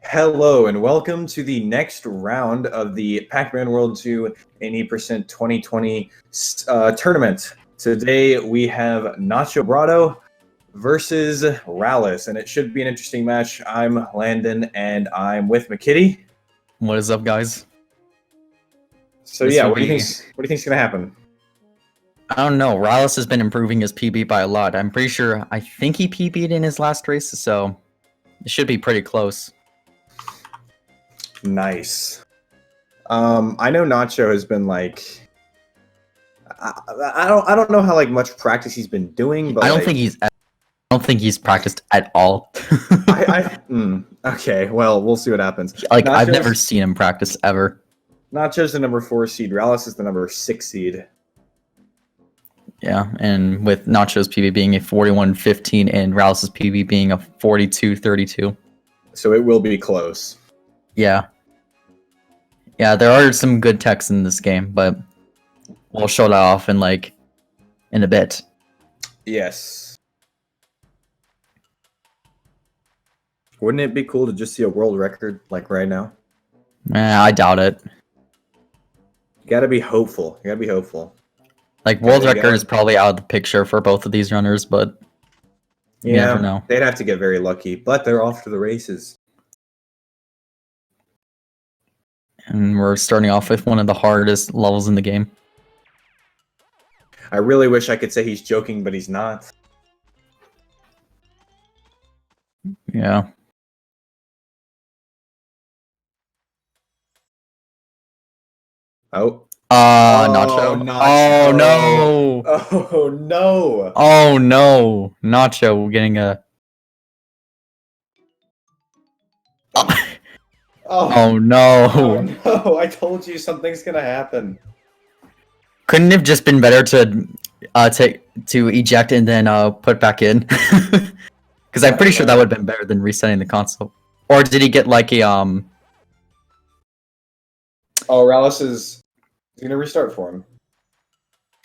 Hello and welcome to the next round of the Pac-Man World 2 80% 2020 tournament. Today we have NachoBrado versus Rallis, and it should be an interesting match. I'm Landon, and I'm with McKitty. What is up, guys? So yeah, what do you think's gonna happen? I don't know. Rallis has been improving his PB by a lot. I think he PB'd in his last race, so it should be pretty close. Nice. I know Nacho has been like, I don't know how much practice he's been doing, but I don't think he's practiced at all. Okay, well, we'll see what happens. I've never seen him practice ever. Nacho's the number 4 seed. Rallis is the number 6 seed. Yeah, and with Nacho's PB being a 41-15 and Rallis' PB being a 42-32. So it will be close. Yeah. Yeah, there are some good techs in this game, but we'll show that off in a bit. Yes. Wouldn't it be cool to just see a world record right now? I doubt it. You gotta be hopeful. World record is probably out of the picture for both of these runners, but you never know. They'd have to get very lucky, but they're off to the races. And we're starting off with one of the hardest levels in the game. I really wish I could say he's joking, but he's not. Yeah. Oh. Nacho. Nacho. Oh, no. Oh, no. Oh, no. Nacho getting a... Oh, no. Oh, no. I told you something's gonna happen. Couldn't it have just been better to eject and then put back in? Because I'm pretty sure that would have been better than resetting the console. Or did he get like a Oh, Rallis is gonna restart for him.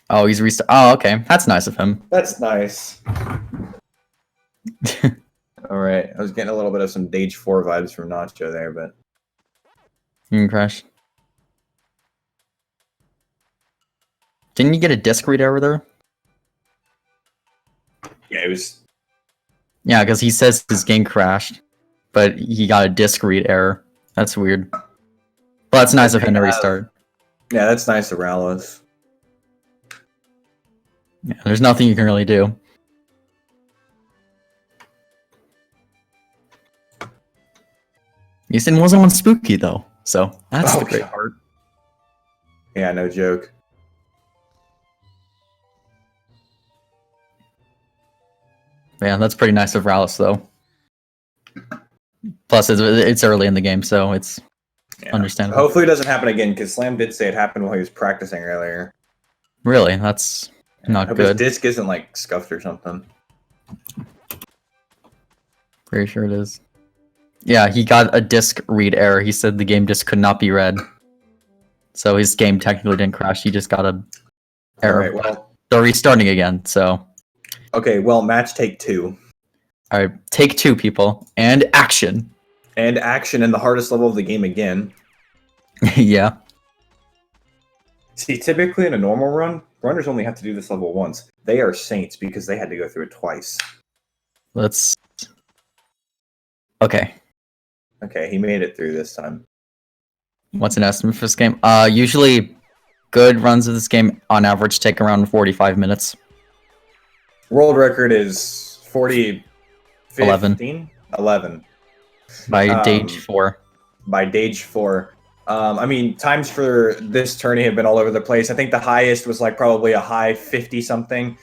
Oh, he's restart. Oh, okay. That's nice of him. That's nice. All right. I was getting a little bit of some Stage 4 vibes from Nacho there, but You can crash. Didn't you get a disc read error there? yeah, it was. Yeah, because he says his game crashed, but he got a disc read error. That's weird. Well, that's nice of him to restart. Yeah, that's nice of Rallis. Yeah, there's nothing you can really do. Houston wasn't on Spooky though, so that's the great part. Yeah, no joke. Yeah, that's pretty nice of Rallis though. Plus, it's early in the game, so it's understandable. Hopefully it doesn't happen again, because Slam did say it happened while he was practicing earlier. Really? That's not hope good. His disc isn't scuffed or something. Pretty sure it is. Yeah, he got a disc read error. He said the game just could not be read. So his game technically didn't crash. He just got a error. All right, well, they're restarting again, so. Okay, well, match take 2. Alright, take 2, people. And action. And action in the hardest level of the game again. Yeah. See, typically in a normal run, runners only have to do this level once. They are saints because they had to go through it twice. Let's... Okay. Okay, he made it through this time. What's an estimate for this game? Usually good runs of this game on average take around 45 minutes. World record is 40... 11. By Stage 4. By Stage 4. I mean, times for this tourney have been all over the place. I think the highest was probably a high 50-something.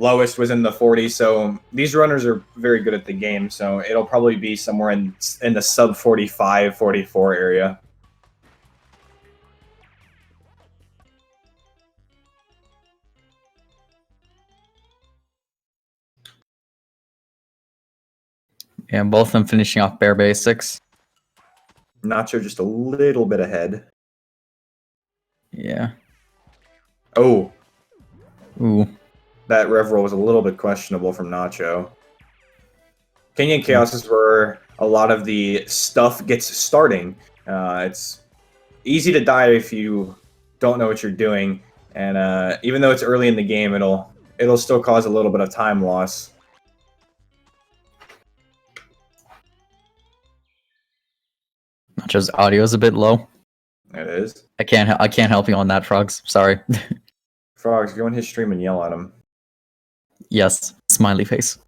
Lowest was in the 40s, so these runners are very good at the game, so it'll probably be somewhere in the sub 45, 44 area. Yeah, both of them finishing off bare basics. Nacho just a little bit ahead. Yeah. Oh. Ooh. That rev roll was a little bit questionable from Nacho. Kenyan Chaoses were a lot of the stuff gets starting. It's easy to die if you don't know what you're doing, and even though it's early in the game, it'll still cause a little bit of time loss. Nacho's audio is a bit low. It is. I can't help you on that, Frogs. Sorry. Frogs, go in his stream and yell at him. Yes, smiley face.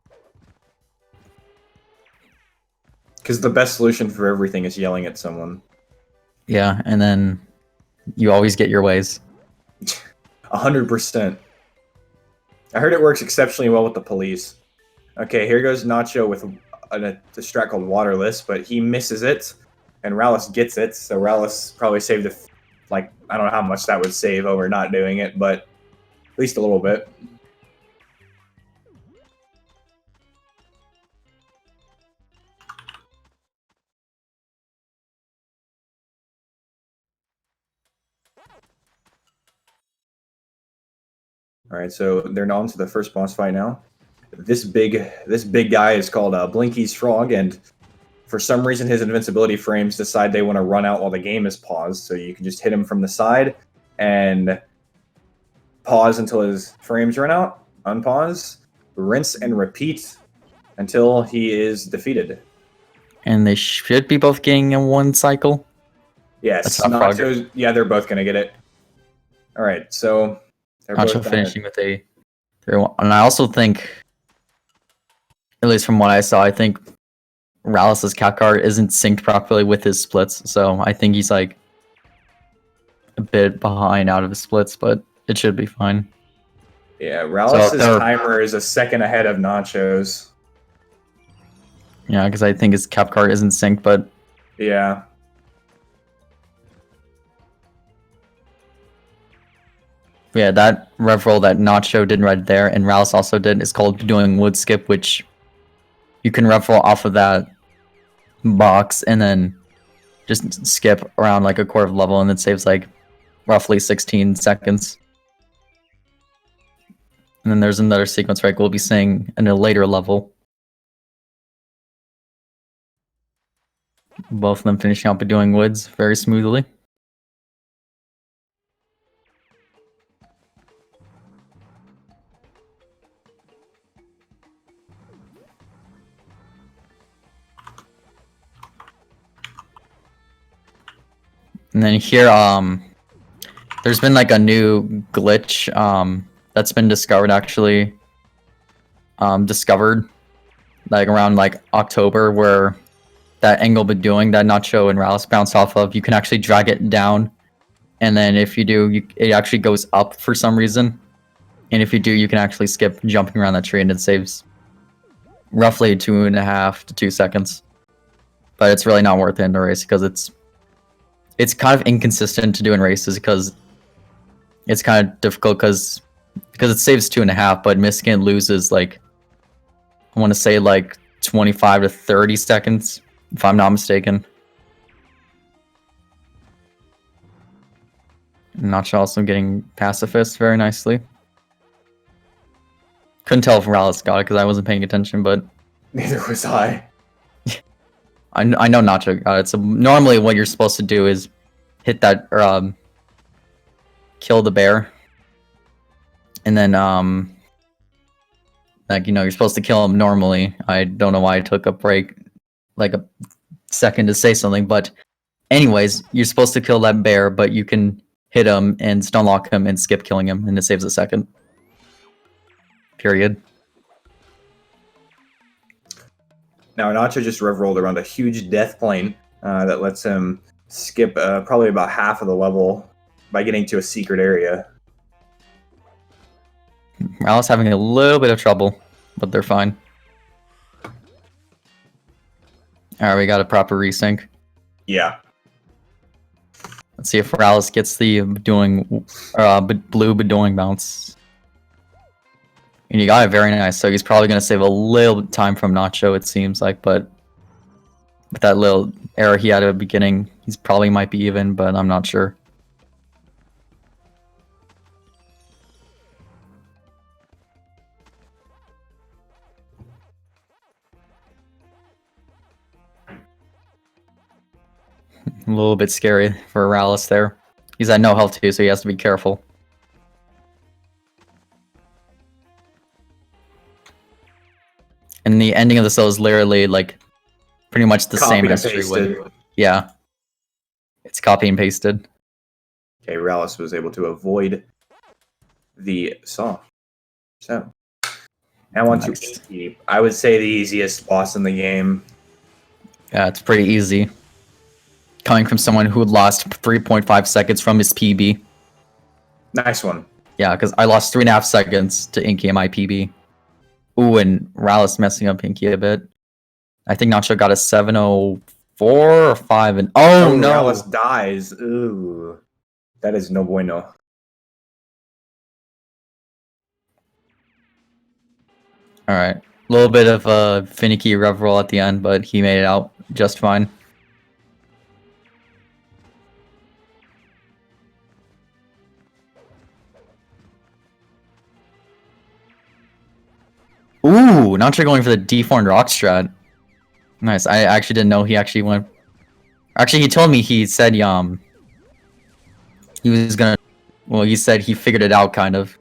Because the best solution for everything is yelling at someone. Yeah, and then you always get your ways. 100%. I heard it works exceptionally well with the police. Okay, here goes Nacho with a strat called Waterless, but he misses it, and Rallis gets it, so Rallis probably saved, I don't know how much that would save over not doing it, but at least a little bit. All right, so they're on to the first boss fight now. This big guy is called Blinky's Frog, and for some reason his invincibility frames decide they want to run out while the game is paused, so you can just hit him from the side and pause until his frames run out, unpause, rinse and repeat until he is defeated. And they should be both getting in one cycle. Yes, Nacho's, yeah, they're both going to get it. All right, so they're Nacho finishing with a 3-1. And I also think, at least from what I saw, I think Rallis' cap card isn't synced properly with his splits, so I think he's like a bit behind out of his splits, but it should be fine. Yeah, Rallis' timer is a second ahead of Nacho's. Yeah, because I think his cap card isn't synced, but yeah. Yeah, that rev roll that Nacho did right there, and Rallis also did, is called doing wood skip, which you can rev roll off of that box and then just skip around like a quarter of level, and it saves like roughly 16 seconds. And then there's another sequence, right? We'll be seeing in a later level. Both of them finishing up by doing woods very smoothly. And then here, there's been like a new glitch that's been discovered actually. Discovered like around like October, where that angle been doing that Nacho and Rallis bounce off of, you can actually drag it down, and then if you do, it actually goes up for some reason. And if you do, you can actually skip jumping around that tree, and it saves roughly 2.5 to 2 seconds. But it's really not worth it in the race because it's kind of inconsistent to do in races because it's kind of difficult because it saves 2.5, but missing it loses like, I want to say like 25 to 30 seconds, if I'm not mistaken. Nacho also getting pacifist very nicely. Couldn't tell if Rallis got it because I wasn't paying attention, but neither was I. I know Nacho got it. So normally what you're supposed to do is hit that or kill the bear, and then like, you know, you're supposed to kill him normally. I don't know why I took a break, like a second to say something, but anyways, you're supposed to kill that bear, but you can hit him and stun lock him and skip killing him, and it saves a second. Period. Now Nacho just rev rolled around a huge death plane that lets him skip probably about half of the level by getting to a secret area. Rallis having a little bit of trouble, but they're fine. Alright, we got a proper resync. Yeah. Let's see if Rallis gets the blue bedoing bounce. And you got it very nice, so he's probably going to save a little time from Nacho, it seems like, but with that little error he had at the beginning, he's probably might be even, but I'm not sure. a little bit scary for Rallis there. He's at no health too, so he has to be careful. And the ending of the cell is literally like pretty much the same as Streetwood. Yeah. It's copy and pasted. Okay, Rallis was able to avoid the saw. So now on to Inky. I would say the easiest boss in the game. Yeah, it's pretty easy. Coming from someone who lost 3.5 seconds from his PB. Nice one. Yeah, because I lost 3.5 seconds to Inky in my PB. Ooh, and Rallis messing up Inky a bit. I think Nacho got a 704 or 5 and oh no! Rallis dies. Ooh. That is no bueno. Alright. A little bit of a finicky rev roll at the end, but he made it out just fine. Ooh, Nacho going for the deformed rock strat. Nice. I actually didn't know he actually went. Actually, he told me he said he was gonna. Well, he said he figured it out kind of.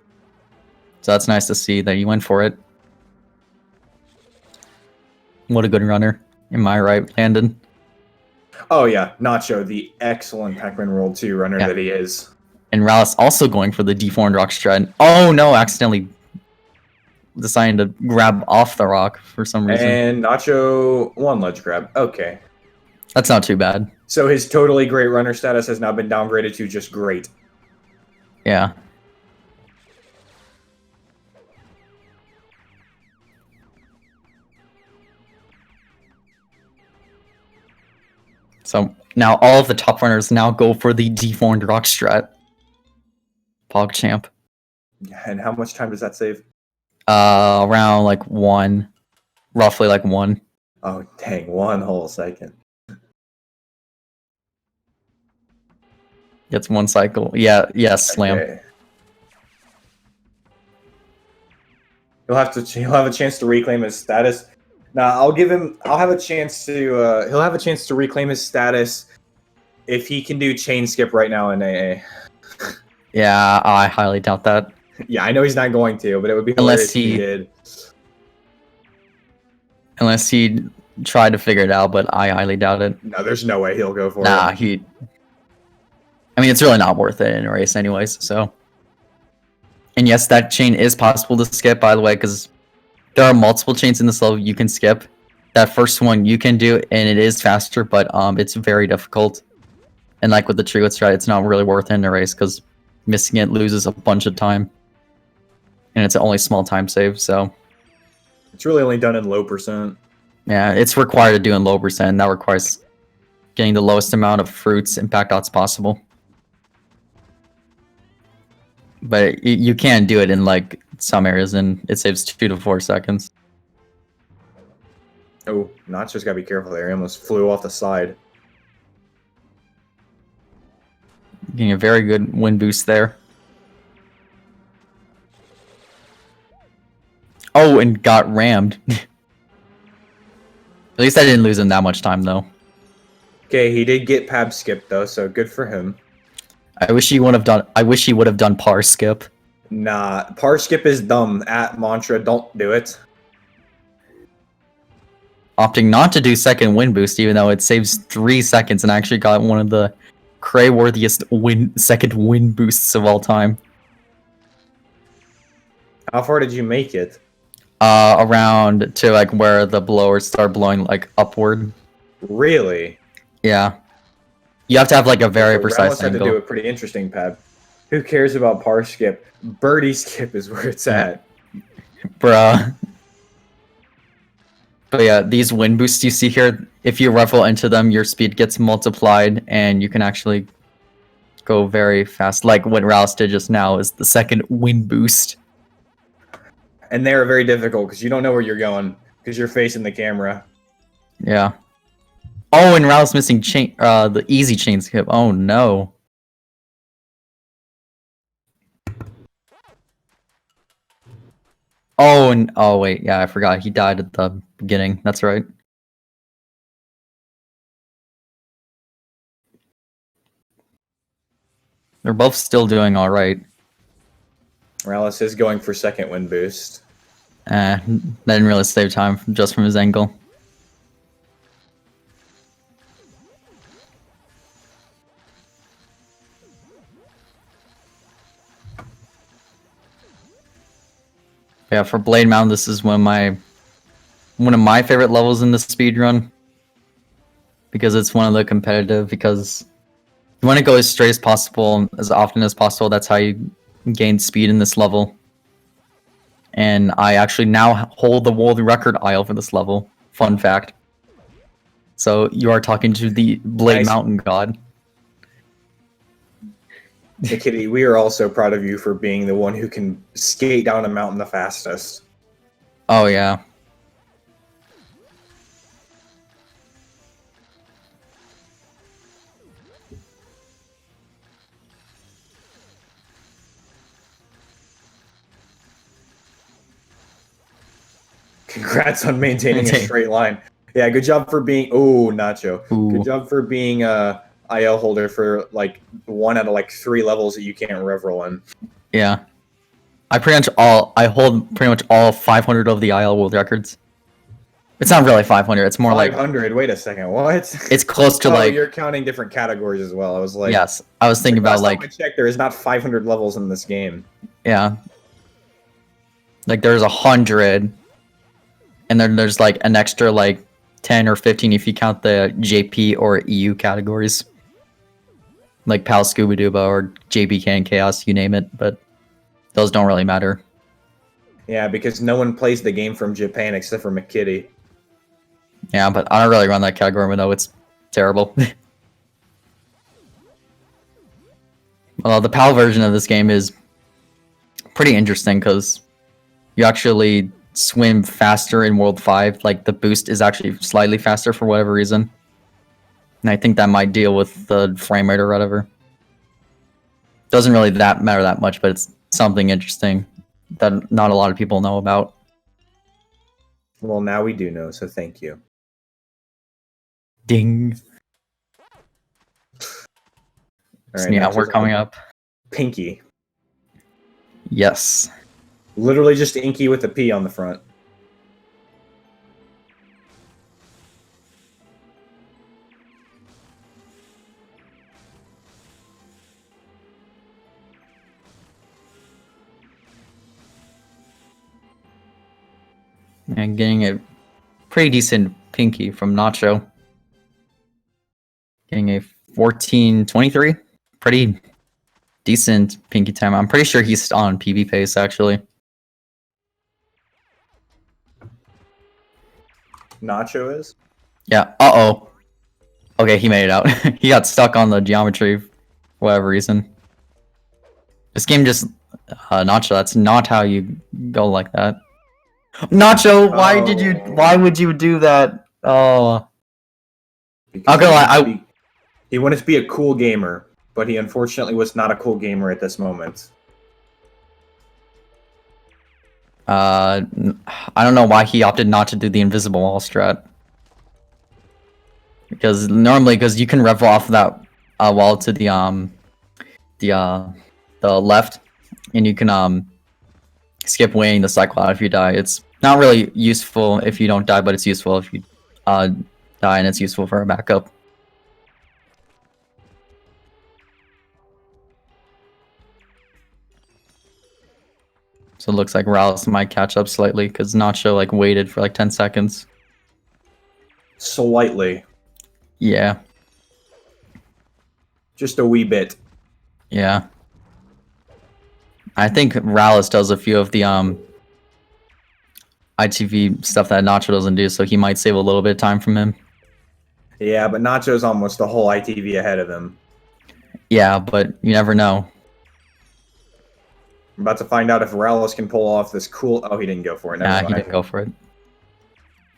So that's nice to see that he went for it. What a good runner. Am I right, Landon? Oh yeah, Nacho, the excellent Pac-Man World 2 runner that he is. And Rallis also going for the deformed rock strat. Oh no, accidentally deciding to grab off the rock for some reason. And Nacho one ledge grab. Okay. That's not too bad. So his totally great runner status has now been downgraded to just great. Yeah. So now all of the top runners now go for the deformed rock strat. PogChamp. And how much time does that save? Around like 1. Roughly like 1. Oh, dang, 1 whole second. Gets 1 cycle. Yeah, slam. Okay. He'll have a chance to reclaim his status. Now, I'll have a chance to he'll have a chance to reclaim his status if he can do chain skip right now in AA. Yeah, I highly doubt that. Yeah, I know he's not going to, but it would be hilarious if he did. Unless he tried to figure it out, but I highly doubt it. No, there's no way he'll go for it. Nah, I mean, it's really not worth it in a race anyways, so. And yes, that chain is possible to skip, by the way, because there are multiple chains in this level you can skip. That first one you can do, and it is faster, but it's very difficult. And like with the tree strat, it's not really worth it in a race, because missing it loses a bunch of time. And it's only small time save, so. It's really only done in low percent. Yeah, it's required to do in low percent, and that requires getting the lowest amount of fruits impact dots possible. But you can do it in like some areas, and it saves 2 to 4 seconds. Oh, Nacho's gotta be careful there. He almost flew off the side. Getting a very good wind boost there. Oh, and got rammed. At least I didn't lose him that much time, though. Okay, he did get pab skip though, so good for him. I wish he would have done par skip. Nah, par skip is dumb. At mantra, don't do it. Opting not to do second wind boost, even though it saves 3 seconds, and actually got one of the cray-worthiest second wind boosts of all time. How far did you make it? Around to like where the blowers start blowing like upward. Really? Yeah. You have to have like a very precise Rallis had angle. to do a pretty interesting pad. Who cares about par skip? Birdie skip is where it's at. Bruh. But yeah, these wind boosts you see here, if you revel into them, your speed gets multiplied and you can actually go very fast. Like what Rallis did just now is the second wind boost. And they're very difficult because you don't know where you're going because you're facing the camera. Yeah. Oh, and Rallis missing chain, the easy chain skip. Oh no. Oh, and oh wait, yeah, I forgot he died at the beginning. That's right. They're both still doing all right. Rallis is going for second win boost. Didn't really save time just from his angle. Yeah, for Blade Mountain, this is one of my favorite levels in the speedrun. Because it's one of the competitive, because you want to go as straight as possible, as often as possible. That's how you gain speed in this level. And I actually now hold the world record aisle for this level. Fun fact. So you are talking to the Blade Mountain God. Kitty, we are also proud of you for being the one who can skate down a mountain the fastest. Oh yeah. Congrats on maintaining a straight line. Yeah, good job for being... Oh, Nacho. Ooh. Good job for being a IL holder for, like, 1 out of, like, 3 levels that you can't rev roll in. Yeah. I hold pretty much all 500 of the IL world records. It's not really 500, it's more 500, like... 500, wait a second, what? It's close to like... you're counting different categories as well. I was like... Yes, I was thinking about like... Last time I checked, there is not 500 levels in this game. Yeah. Like there's 100... And then there's like an extra like 10 or 15 if you count the JP or EU categories. Like PAL Scuba Duba or JBK and Chaos, you name it, but those don't really matter. Yeah, because no one plays the game from Japan except for McKitty. Yeah, but I don't really run that category, even though it's terrible. Well, the PAL version of this game is pretty interesting because you actually swim faster in World 5. Like, the boost is actually slightly faster for whatever reason. And I think that might deal with the frame rate or whatever. Doesn't really matter that much, but it's something interesting that not a lot of people know about. Well, now we do know, so thank you. Ding. All right, yeah, we're coming up. Pinky. Yes. Literally just Inky with a P on the front. And getting a pretty decent Pinky from Nacho. Getting a 14.23. Pretty decent Pinky time. I'm pretty sure he's on PB pace, actually. Nacho is? Yeah. Uh-oh. Okay, he made it out. He got stuck on the geometry for whatever reason. This game just... Nacho, that's not how you go like that. Nacho, why would you do that? Oh. I'm gonna lie, he wanted to be a cool gamer, but he unfortunately was not a cool gamer at this moment. I don't know why he opted not to do the invisible wall strat. Because normally, you can rev off that wall to the left, and you can skip weighing the cycle out if you die. It's not really useful if you don't die, but it's useful if you die, and it's useful for a backup. So it looks like Rallis might catch up slightly because Nacho like waited for like 10 seconds. Slightly. Yeah. Just a wee bit. Yeah. I think Rallis does a few of the ITV stuff that Nacho doesn't do, so he might save a little bit of time from him. Yeah, but Nacho's almost a whole ITV ahead of him. Yeah, but you never know. I'm about to find out if Rallis can pull off this cool... Oh, he didn't go for it. Nah, he didn't go for it.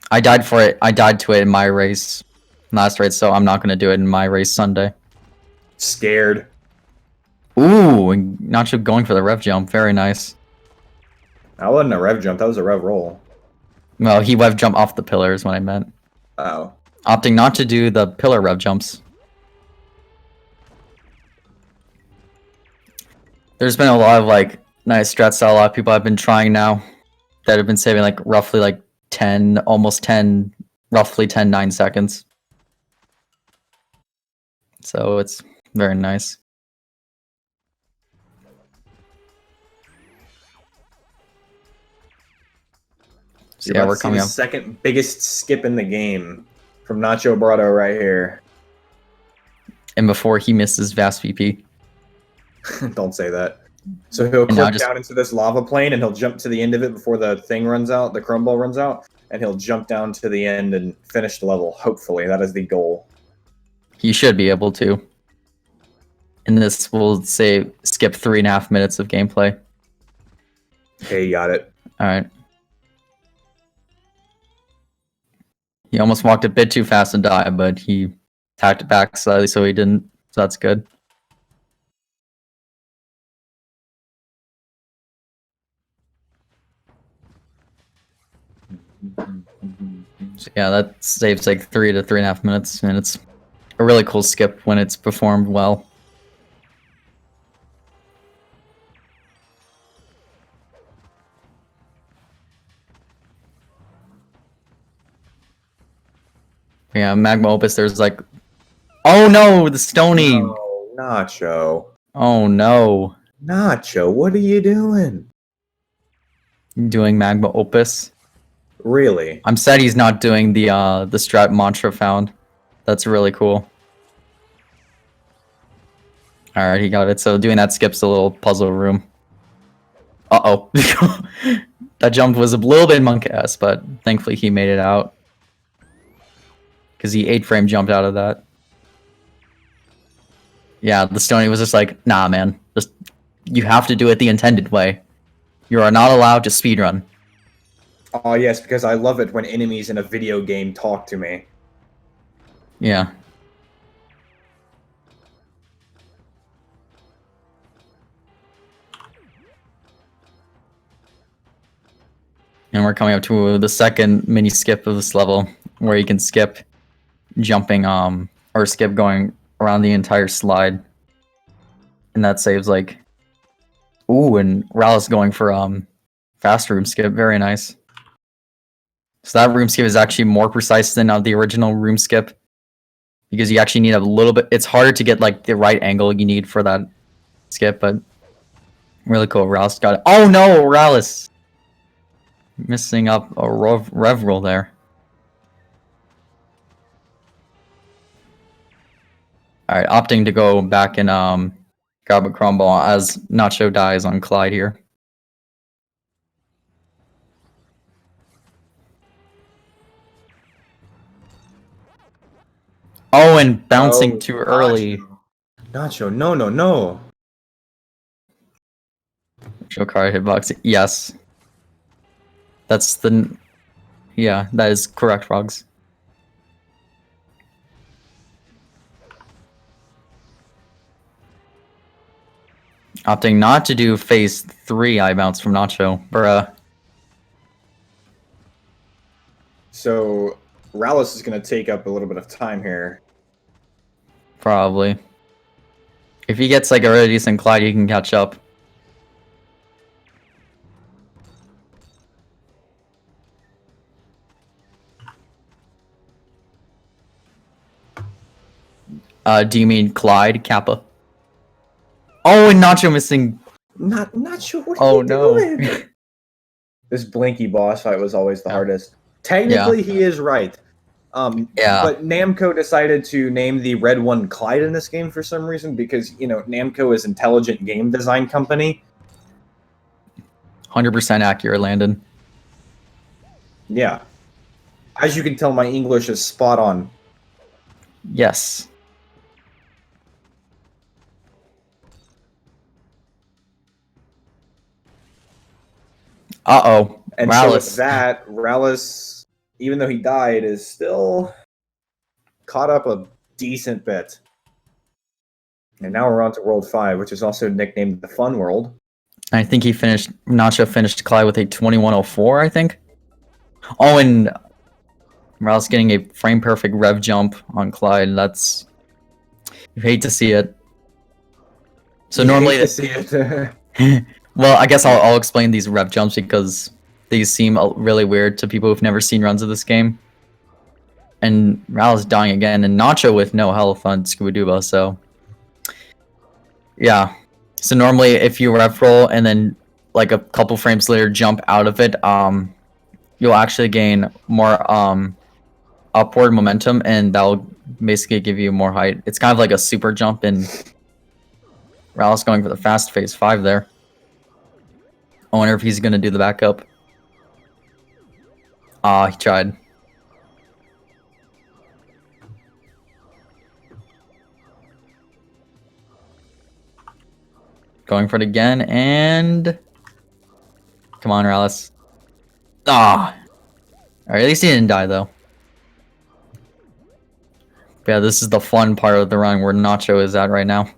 I died for it. I died to it in my race last race, so I'm not going to do it in my race Sunday. Scared. Ooh, and Nacho going for the rev jump. Very nice. That wasn't a rev jump. That was a rev roll. Well, he rev jump off the pillar is what I meant. Oh. Opting not to do the pillar rev jumps. There's been a lot of like nice strats that a lot of people have been trying now that have been saving like roughly like 10, almost 10, roughly 10, 9 seconds. So it's very nice. So yeah, we're coming the up. second biggest skip in the game from NachoBrado right here. And before he misses Vast VP. Don't say that. So he'll clip down into this lava plane and he'll jump to the end of it before the thing runs out, the crumble runs out, and he'll jump down to the end and finish the level. Hopefully, that is the goal. He should be able to. And this will say skip 3.5 minutes of gameplay. Okay, you got it. Alright. He almost walked a bit too fast and died, but he tacked it back slightly so he didn't. So that's good. So yeah, that saves like 3 to 3.5 minutes, and it's a really cool skip when it's performed well. Yeah, Magma Opus, there's like... Oh no, the Stony! No, Nacho. Oh no. Nacho, what are you doing? Doing Magma Opus? Really? I'm sad he's not doing the strat mantra found. That's really cool. Alright, he got it. So doing that skips a little puzzle room. Uh-oh. That jump was a little bit monk-ass, but thankfully he made it out. Because he 8-frame jumped out of that. Yeah, the Stony was just like, nah, man. Just, you have to do it the intended way. You are not allowed to speedrun. Oh, yes, because I love it when enemies in a video game talk to me. Yeah. And we're coming up to the second mini skip of this level, where you can skip jumping, or skip going around the entire slide. And that saves like... Ooh, and Rallis going for fast room skip, very nice. So that room skip is actually more precise than the original room skip. Because you actually need a little bit... It's harder to get like the right angle you need for that skip, but... Really cool, Rallis got it. Oh no, Rallis! Missing up a rev roll there. Alright, opting to go back and grab a crumble as Nacho dies on Clyde here. Oh, and bouncing too early. Nacho, no, no, no. Show card hitbox. Yes. That's the... Yeah, that is correct, Rogs. Opting not to do phase 3 I bounce from Nacho. Bruh. So, Rallis is going to take up a little bit of time here. Probably. If he gets like a really decent Clyde, he can catch up. Do you mean Clyde? Kappa? Oh, and Nacho missing. Not sure what are you doing? No. This Blinky boss fight was always the hardest. Technically, he is right. But Namco decided to name the red one Clyde in this game for some reason because, you know, Namco is intelligent game design company. 100% accurate, Landon. Yeah. As you can tell, my English is spot on. Yes. Uh-oh. And Rallis. so with that, Rallis, even though he died, is still caught up a decent bit. And now we're on to World 5, which is also nicknamed the Fun World. I think Nacho finished Clyde with a 2104, I think. Oh, and Rallis getting a frame-perfect rev jump on Clyde. That's... You hate to see it. So You normally, hate to see it. well, I guess I'll explain these rev jumps because these seem really weird to people who've never seen runs of this game. And Rallis dying again, and Nacho with no health on Scuba Duba, so yeah. So normally, if you rev roll and then like a couple frames later jump out of it, you'll actually gain more upward momentum, and that'll basically give you more height. It's kind of like a super jump, and Rallis going for the fast phase 5 there. I wonder if he's gonna do the backup. He tried. Going for it again, and come on, Rallis. Alright, at least he didn't die though. But yeah, this is the fun part of the run where Nacho is at right now.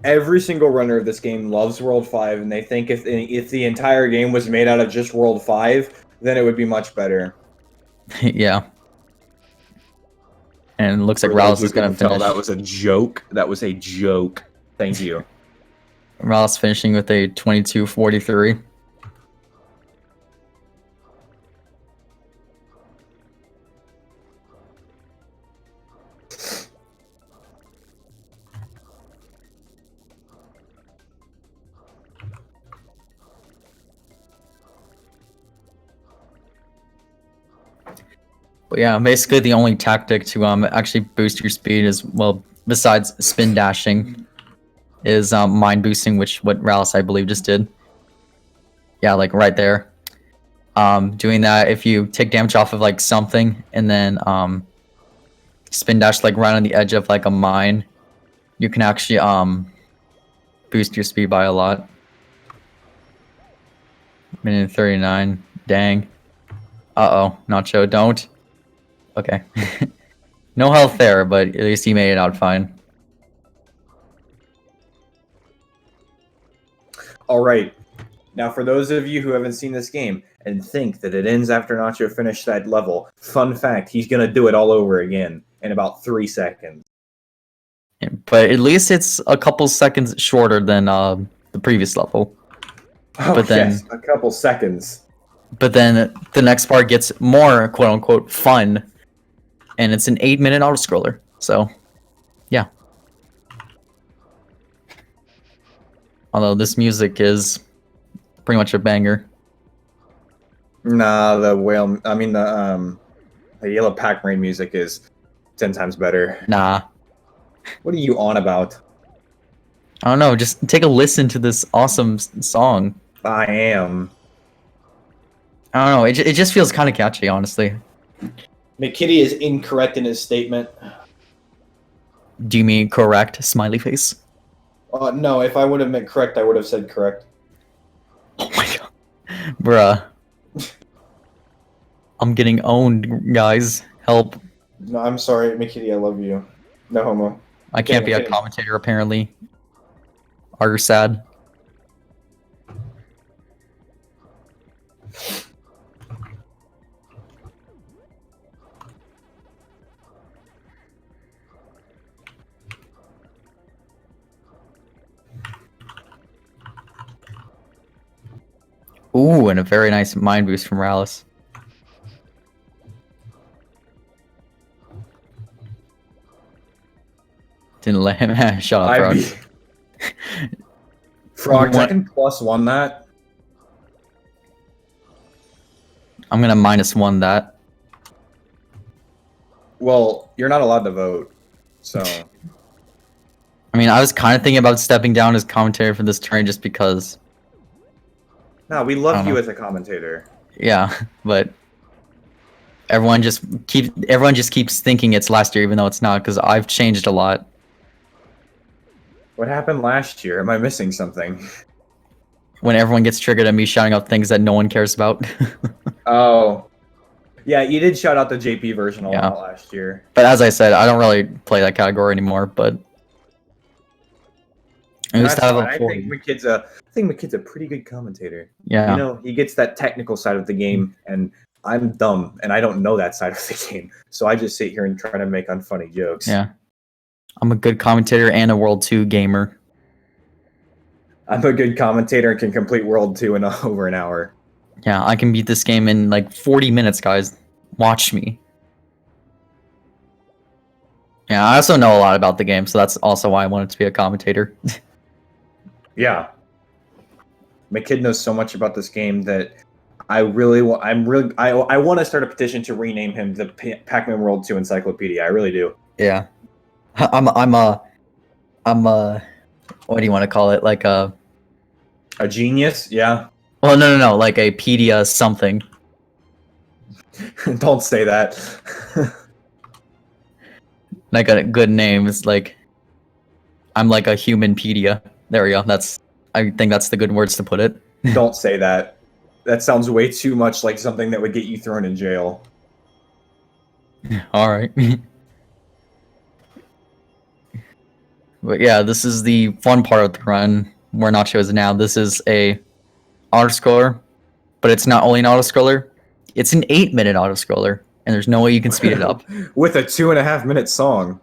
Every single runner of this game loves World 5, and they think if the entire game was made out of just World 5, then it would be much better. Yeah. And it looks like For Rallis those is who going to couldn't tell, finish. that was a joke. That was a joke. Thank you. Rallis finishing with a 22:43. But yeah, basically the only tactic to actually boost your speed is, well, besides spin dashing, is mind boosting, which what Rallis I believe just did. Yeah, like right there. Doing that, if you take damage off of like something and then spin dash like right on the edge of like a mine, you can actually boost your speed by a lot. Minute 39. Dang. Uh-oh, Nacho, don't. Okay. No health there, but at least he made it out fine. All right. Now, for those of you who haven't seen this game and think that it ends after Nacho finished that level, fun fact, he's going to do it all over again in about 3 seconds. But at least it's a couple seconds shorter than the previous level. Oh, But then- yes, a couple seconds. But then the next part gets more quote-unquote fun, and it's an 8-minute auto-scroller. So, yeah. Although this music is pretty much a banger. Nah, the yellow Pac-Man music is 10 times better. Nah. What are you on about? I don't know, just take a listen to this awesome song. I am. I don't know, it just feels kind of catchy, honestly. McKitty is incorrect in his statement. Do you mean correct, smiley face? No, if I would have meant correct, I would have said correct. Oh my god. Bruh. I'm getting owned, guys. Help. No, I'm sorry, McKitty, I love you. No homo. I can't be a kidding. commentator, apparently. Are you sad? Ooh, and a very nice mind boost from Rallis. Didn't let him. Shut up, Frog. Frog, I What? can +1 that. I'm gonna -1 that. Well, you're not allowed to vote, so. I mean, I was kind of thinking about stepping down as commentator for this turn just because. No, we I love don't you know. as a commentator. Yeah, but everyone just keeps thinking it's last year, even though it's not, because I've changed a lot. What happened last year? Am I missing something? When everyone gets triggered at me shouting out things that no one cares about. Oh. Yeah, you did shout out the JP version a Yeah. lot last year. But as I said, I don't really play that category anymore. But I And used to that's have fine. a I full. think McKid's a pretty good commentator. Yeah. You know, he gets that technical side of the game, and I'm dumb, and I don't know that side of the game. So I just sit here and try to make unfunny jokes. Yeah. I'm a good commentator and a World 2 gamer. I'm a good commentator and can complete World 2 in over an hour. Yeah, I can beat this game in like 40 minutes, guys. Watch me. Yeah, I also know a lot about the game, so that's also why I wanted to be a commentator. Yeah. My kid knows so much about this game that I want to start a petition to rename him the Pac-Man World 2 Encyclopedia. I really do. Yeah. I'm a what do you want to call it? Like a genius? Yeah. well, no, like a pedia something. Don't say that. Like a good name is like I'm like a humanpedia. There we go. I think that's the good words to put it. Don't say that. That sounds way too much like something that would get you thrown in jail. All right. But yeah, this is the fun part of the run where Nacho is now. This is a autoscroller, but it's not only an autoscroller, it's an 8-minute autoscroller, and there's no way you can speed it up. With a 2.5-minute song.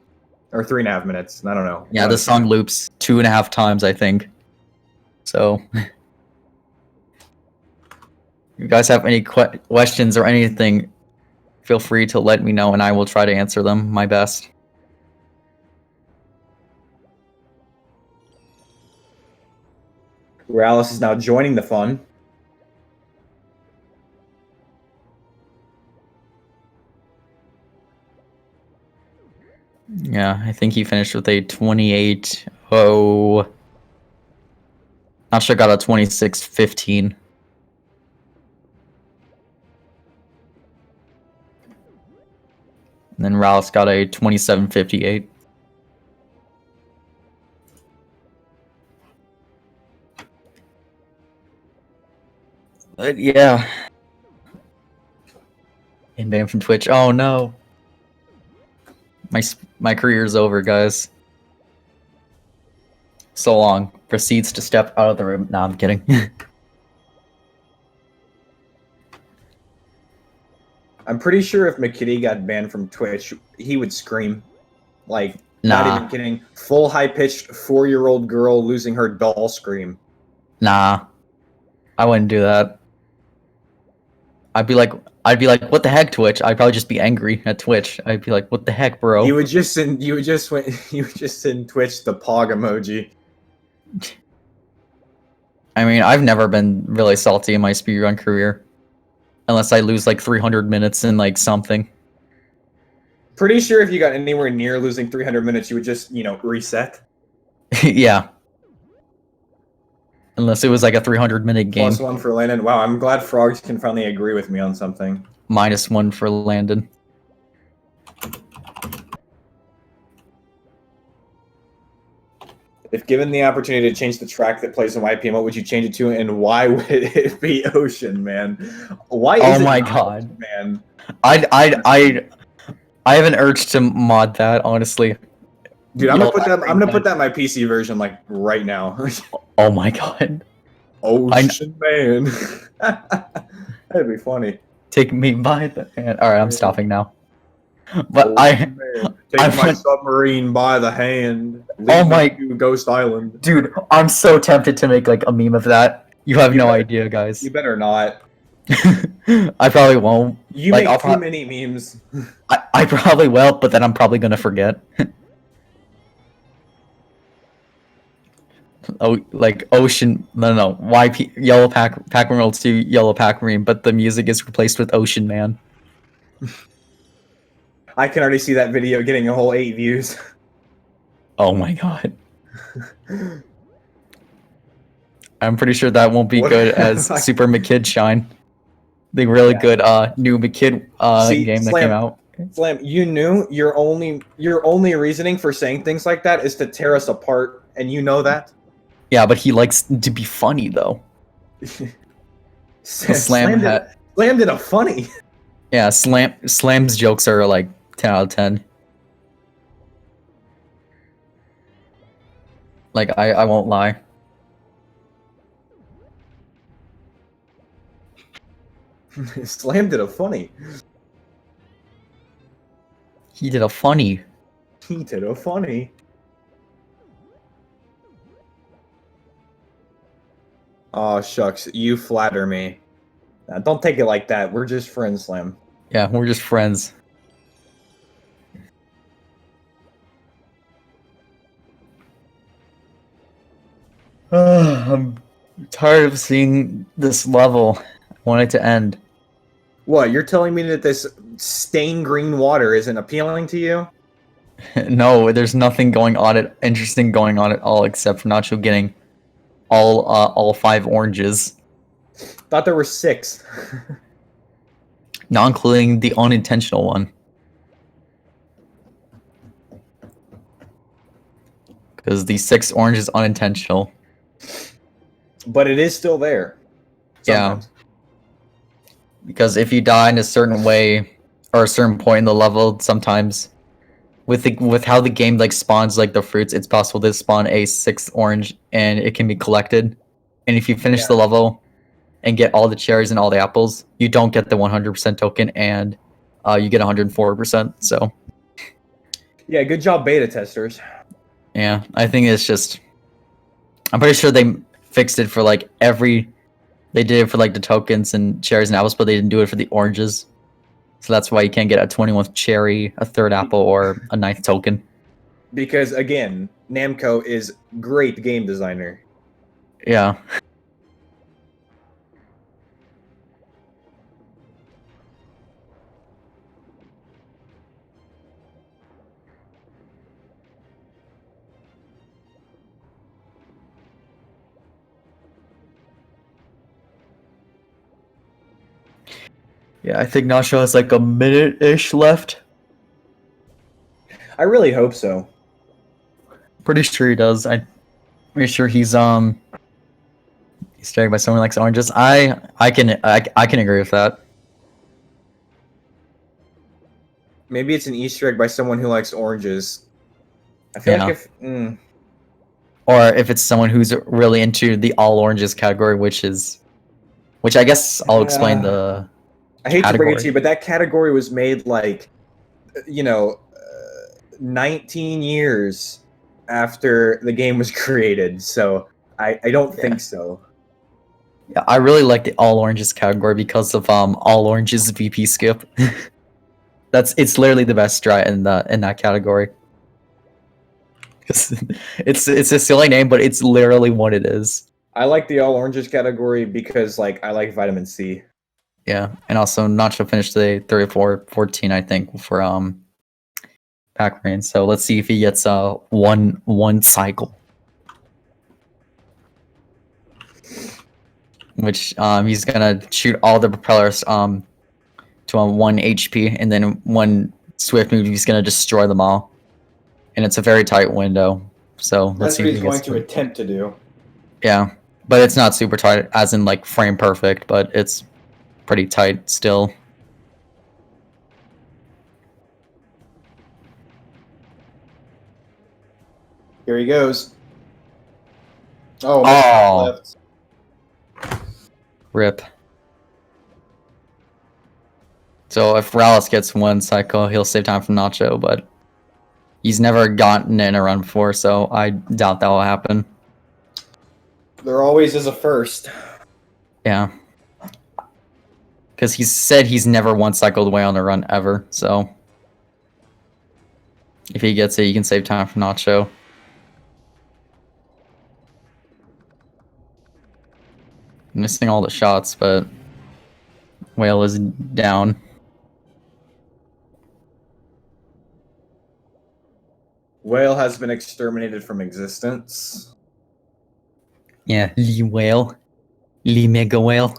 Or 3.5 minutes. I don't know. Yeah, the song loops 2.5 times, I think. So, if you guys have any questions or anything, feel free to let me know, and I will try to answer them my best. Rallis is now joining the fun. Yeah, I think he finished with a 28.0. Not sure, got a 26.15. And then Rallis got a 27.58. But yeah. And banned from Twitch. Oh no. My career's over, guys. So long. Proceeds to step out of the room. No, I'm kidding. I'm pretty sure if McKitty got banned from Twitch, he would scream. Like, Nah. not even kidding. Full high-pitched 4-year-old girl losing her doll scream. Nah. I wouldn't do that. I'd be like, what the heck, Twitch? I'd probably just be angry at Twitch. I'd be like, what the heck, bro? You would just send Twitch the pog emoji. I mean, I've never been really salty in my speedrun career. Unless I lose like 300 minutes in like something. Pretty sure if you got anywhere near losing 300 minutes, you would just, reset. Yeah. Unless it was like a 300-minute game. +1 for Landon. Wow, I'm glad Frogs can finally agree with me on something. -1 for Landon. If given the opportunity to change the track that plays in YPM, what would you change it to, and why would it be Ocean, man? Why? Oh my god, Ocean, man! I have an urge to mod that, honestly. Dude, I'm gonna put that in my PC version like right now. Oh my god. Ocean man. That'd be funny. Take me by the hand. Alright, I'm stopping now. But Ocean take my submarine by the hand. Lead me to Ghost Island. Dude, I'm so tempted to make like a meme of that. You have no idea, guys. You better not. I probably won't. You like, make too many memes. I probably will, but then I'm probably gonna forget. Oh, like Ocean, no, YP, Yellow Pac-Man World 2, Yellow Pac-Man, but the music is replaced with Ocean Man. I can already see that video getting a whole 8 views. Oh my god. I'm pretty sure that won't be good as Super McKid Shine. The really good new McKid game that came out. Slam, you knew your only reasoning for saying things like that is to tear us apart, and you know that? Yeah, but he likes to be funny though. Slam did a funny. Yeah, Slam's jokes are like 10 out of 10. Like I won't lie. Slam did a funny. He did a funny. He did a funny. Oh, shucks. You flatter me. Don't take it like that. We're just friends, Slam. Yeah, we're just friends. I'm tired of seeing this level. I want it to end. What, you're telling me that this stained green water isn't appealing to you? No, there's nothing going on interesting going on at all except for Nacho getting all 5 oranges. Thought there were 6. Not including the unintentional one. Because the 6 orange is unintentional. But it is still there. Sometimes. Yeah. Because if you die in a certain way, or a certain point in the level, sometimes with how the game like spawns like the fruits, it's possible to spawn a 6th orange and it can be collected. And if you finish the level and get all the cherries and all the apples, you don't get the 100% token, and you get 104%. So Yeah, good job, beta testers. yeah, I think it's just, I'm pretty sure they fixed it for like they did it for like the tokens and cherries and apples, but they didn't do it for the oranges. So that's why you can't get a 21st cherry, a 3rd apple, or a 9th token. Because again, Namco is great game designer. Yeah. Yeah, I think Nacho has like a minute-ish left. I really hope so. Pretty sure he does. I'm pretty sure he's tagged by someone who likes oranges. I can agree with that. Maybe it's an Easter egg by someone who likes oranges. I feel like if or if it's someone who's really into the all oranges category, which I guess I'll explain the I hate to bring it to you, but that category was made like 19 years after the game was created, so I don't think so. Yeah, I really like the all oranges category because of all oranges VP skip. It's literally the best strat in that category. It's a silly name, but it's literally what it is. I like the all oranges category because like I like vitamin C. Yeah, and also Nacho finished the 34-14, I think, for Pac-Man. So let's see if he gets one cycle, which he's gonna shoot all the propellers to 1 HP, and then one swift move he's gonna destroy them all, and it's a very tight window. So let's see what if he's going to attempt to do. Yeah, but it's not super tight, as in like frame perfect, but it's pretty tight still. Here he goes. Oh, left. Rip. So if Rallis gets 1 cycle, he'll save time from Nacho, but he's never gotten in a run before, so I doubt that will happen. There always is a first. Yeah. Because he said he's never 1 cycled away on a run ever, so if he gets it, he can save time from Nacho. Missing all the shots, but Whale is down. Whale has been exterminated from existence. Yeah, Lee Whale. Lee Mega Whale.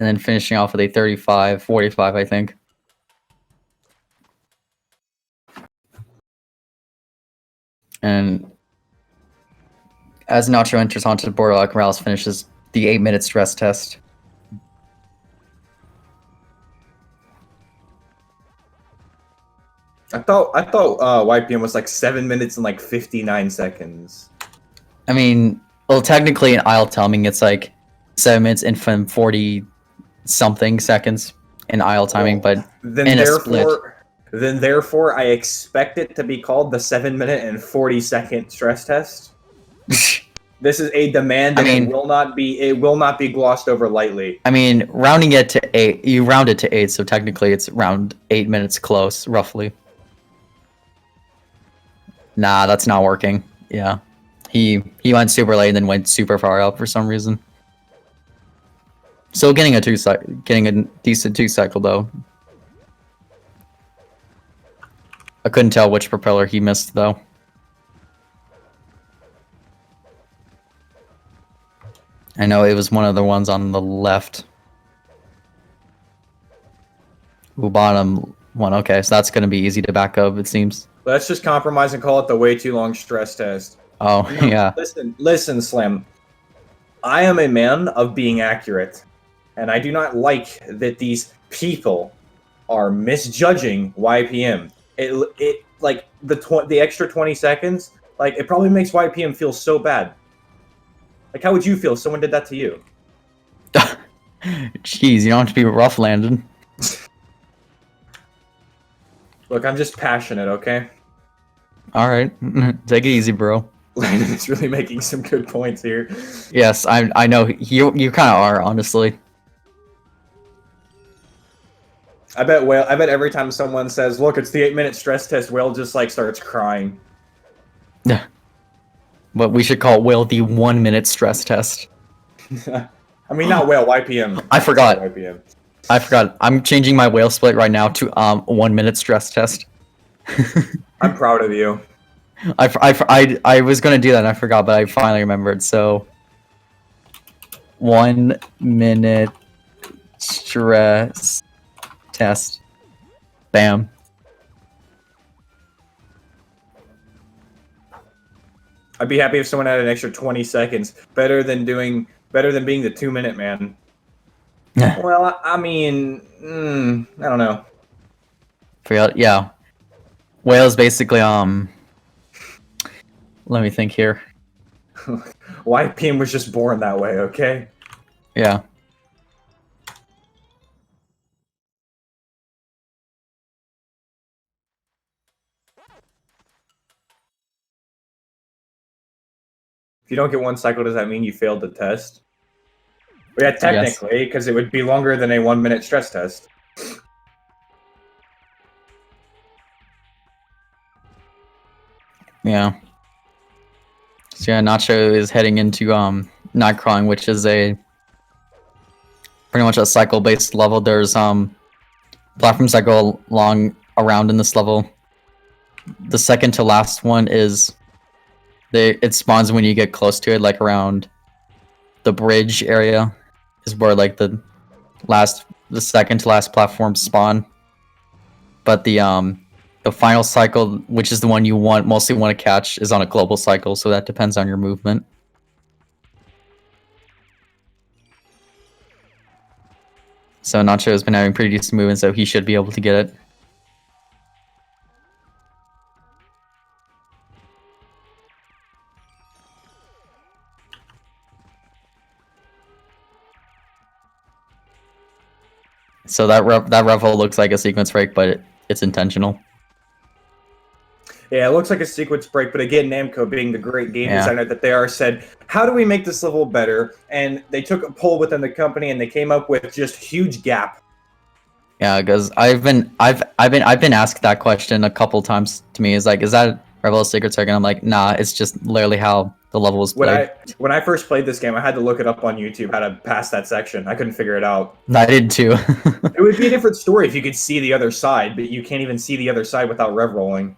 And then finishing off with a 35-45, I think. And as Nacho enters onto the board, Rallis finishes the 8-minute stress test. I thought YPM was like 7 minutes and like 59 seconds. I mean, well, technically in aisle timing, it's like 7 minutes and 40 something seconds in aisle timing, but then in a split. Then therefore, I expect it to be called the 7 minute and 40 second stress test. This is a demand, and it will not be glossed over lightly. I mean, rounding it to 8, you round it to 8, so technically it's around 8 minutes close, roughly. Nah, that's not working. Yeah, he went super late and then went super far out for some reason. Still getting a decent 2 cycle though. I couldn't tell which propeller he missed though. I know it was one of the ones on the left. Ooh, bottom one. Okay, so that's gonna be easy to back up, it seems. Let's just compromise and call it the way too long stress test. Oh, no, yeah. Listen, Slim. I am a man of being accurate, and I do not like that these people are misjudging YPM. It like the extra 20 seconds, like it probably makes YPM feel so bad. Like, how would you feel if someone did that to you? Jeez, you don't have to be rough landed. Look, I'm just passionate, okay? Alright. Take it easy, bro. Landon is really making some good points here. Yes, I know. You kind of are, honestly. I bet every time someone says, look, it's the 8-minute stress test, Whale just, like, starts crying. Yeah. But we should call Whale the 1-minute stress test. I mean, not Whale, YPM. I forgot. YPM. I forgot. I'm changing my Whale split right now to 1-minute stress test. I'm proud of you. I was gonna do that and I forgot, but I finally remembered. So 1-minute stress test. Bam. I'd be happy if someone had an extra 20 seconds. Better than being the 2-minute man. Well, I mean, I don't know. Forgot. Yeah. Whale's basically let me think here. YPM was just born that way, okay? Yeah. If you don't get 1 cycle, does that mean you failed the test? Well, yeah, technically, because it would be longer than a 1-minute stress test. Yeah. So yeah, Nacho is heading into not crawling, which is a pretty much a cycle based level. There's platforms that go along around in this level. The second to last one is it spawns when you get close to it, like around the bridge area is where like the second to last platforms spawn. But the final cycle, which is the one you mostly want to catch, is on a global cycle, so that depends on your movement. So Nacho has been having pretty decent movement, so he should be able to get it. So that revel looks like a sequence break, but it's intentional. Yeah, it looks like a sequence break, but again, Namco, being the great game designer that they are, said, how do we make this level better? And they took a poll within the company and they came up with just huge gap. Yeah, because I've been asked that question a couple times to me. Is like, is that Revel's secret circuit? And I'm like, nah, it's just literally how the level was played. When I first played this game, I had to look it up on YouTube how to pass that section. I couldn't figure it out. I did too. It would be a different story if you could see the other side, but you can't even see the other side without rev rolling.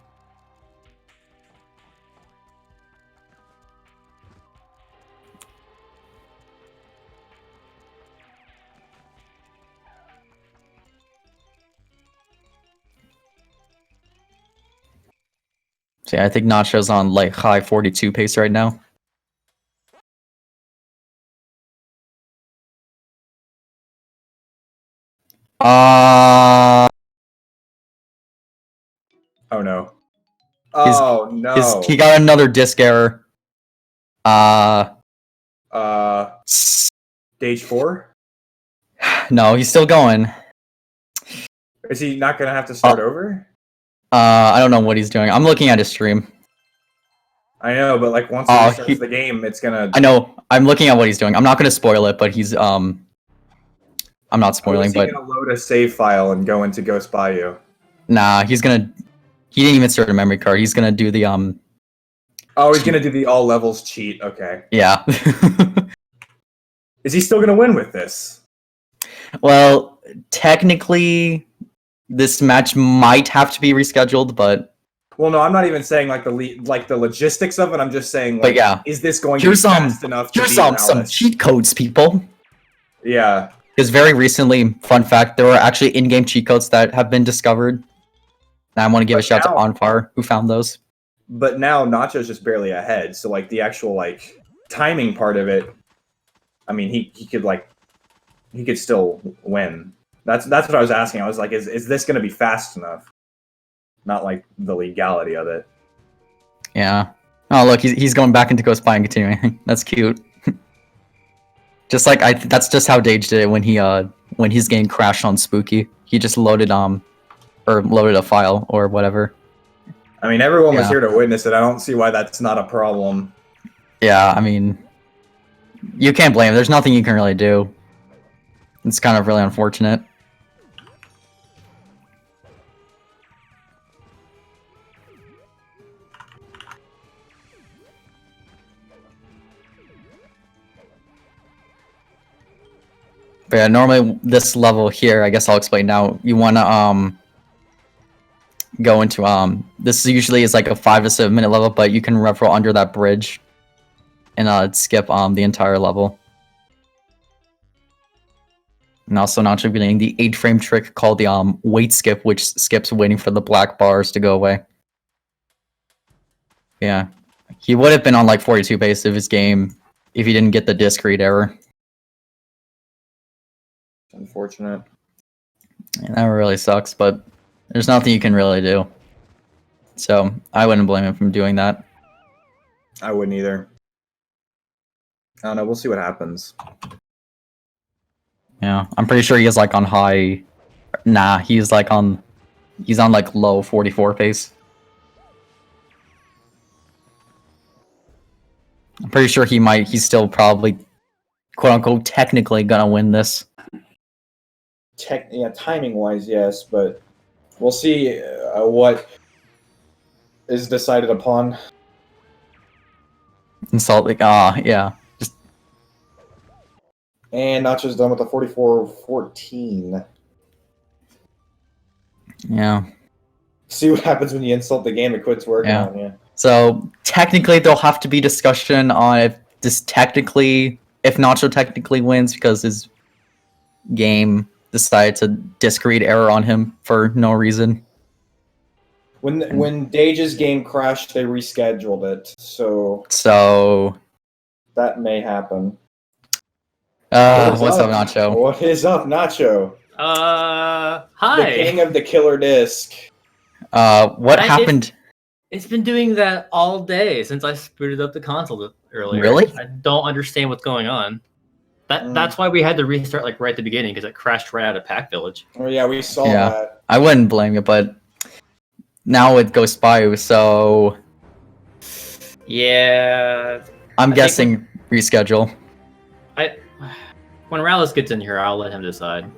So yeah, I think Nacho's on like high 42 pace right now. Oh no. Oh no. He got another disc error. Stage 4? No, he's still going. Is he not gonna have to start over? I don't know what he's doing. I'm looking at his stream. I know, but like once he restarts the game, it's gonna. I know. I'm looking at what he's doing. I'm not gonna spoil it, but he's I'm not spoiling, but gonna load a save file and go into Ghost Bayou. nah, he's gonna. He didn't even insert a memory card. He's gonna do the Oh, he's gonna do the all levels cheat. Okay. Yeah. Is he still gonna win with this? Well, technically, this match might have to be rescheduled, but. Well, no, I'm not even saying like the logistics of it. I'm just saying, like, but yeah, is this going to be fast enough to beat some cheat codes, people. Yeah. Because very recently, fun fact, there were actually in-game cheat codes that have been discovered. And I want to give a shout to Onfar, who found those. But now Nacho's just barely ahead, so like the actual like timing part of it, I mean, he could still win. That's what I was asking. I was like, is this going to be fast enough? Not like the legality of it. Yeah. Oh, look, he's going back into Ghost Spy and continuing. That's cute. Just like that's just how Dage did it when his game crashed on Spooky. He just loaded a file or whatever. I mean, everyone was here to witness it. I don't see why that's not a problem. Yeah, I mean, you can't blame him. There's nothing you can really do. It's kind of really unfortunate. But yeah, normally this level here, I guess I'll explain now. You want to go into this usually is like a 5 to 7 minute level, but you can referral under that bridge and skip the entire level. And also not getting the 8-frame trick called the wait skip, which skips waiting for the black bars to go away. Yeah, he would have been on like 42 base of his game if he didn't get the disc read error. Unfortunate. Yeah, that really sucks, but there's nothing you can really do. So I wouldn't blame him from doing that. I wouldn't either. I don't know. We'll see what happens. Yeah, I'm pretty sure he is like on high. Nah, he's on like low 44 pace. I'm pretty sure he's still probably, quote unquote, technically gonna win this. Timing wise, yes, but we'll see what is decided upon. In Salt Lake, yeah. And Nacho's done with the 44-14. Yeah. See what happens when you insult the game, it quits working on you. So technically there'll have to be discussion on if Nacho technically wins because his game decided to disc read error on him for no reason. When Dage's game crashed, they rescheduled it, so that may happen. What's up, Nacho? What is up, Nacho? Hi. The king of the killer disc. What happened? It's been doing that all day since I booted up the console earlier. Really? I don't understand what's going on. That's why we had to restart like right at the beginning because it crashed right out of Pac Village. Oh yeah, we saw that. I wouldn't blame you, but now it goes Bayou, so yeah. I'm guessing reschedule. When Rallis gets in here, I'll let him decide.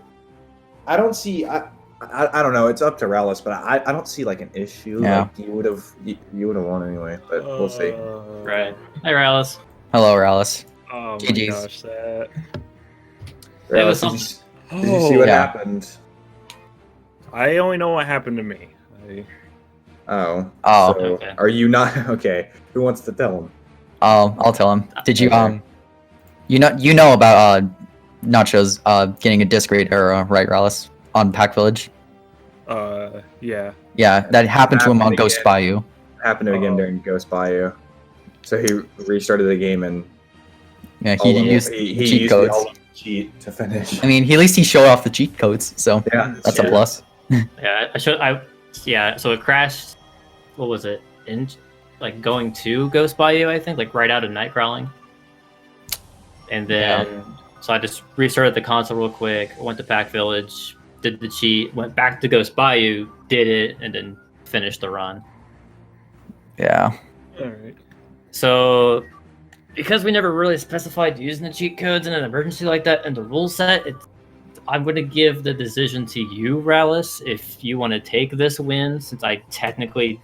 I don't see. I don't know. It's up to Rallis, but I don't see like an issue. Yeah. Like you would have won anyway, but we'll see. Right. Hey, Rallis. Hello, Rallis. Oh my GG's. gosh, that. Rallis, did you see what happened? I only know what happened to me. Oh. Oh. So Okay. are you not okay? Who wants to tell him? I'll tell him. Did you you know about Nacho's getting a disc read error, right, Rallis, on Pac Village? Yeah. Yeah, that happened to him on Ghost Bayou. Happened again during Ghost Bayou. So he restarted the game and he used cheat codes. The cheat to finish. I mean, at least he showed off the cheat codes, so that's a plus. Yeah, so it crashed. What was it? Going to Ghost Bayou, I think, like right out of night crawling. And then, so I just restarted the console real quick. Went to Pac Village, did the cheat, went back to Ghost Bayou, did it, and then finished the run. Yeah. All right. So, because we never really specified using the cheat codes in an emergency like that in the rule set, I'm going to give the decision to you, Rallis, if you want to take this win, since I technically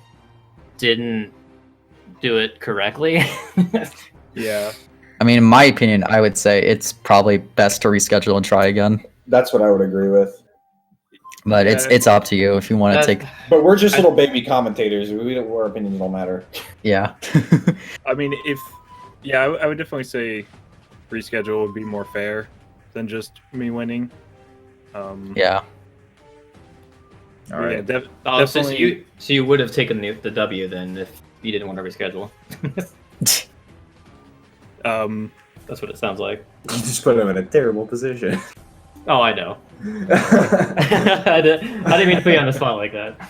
didn't do it correctly. Yeah. I mean, in my opinion, I would say it's probably best to reschedule and try again. That's what I would agree with. But it's up to you if you want to That- take. But we're just little baby commentators. Our opinions don't matter. Yeah. I mean, I would definitely say reschedule would be more fair than just me winning. Yeah. All right. Yeah, so definitely. you would have taken the W then if you didn't want to reschedule. That's what it sounds like. You just put him in a terrible position. Oh, I know. I didn't mean to put you on the spot like that.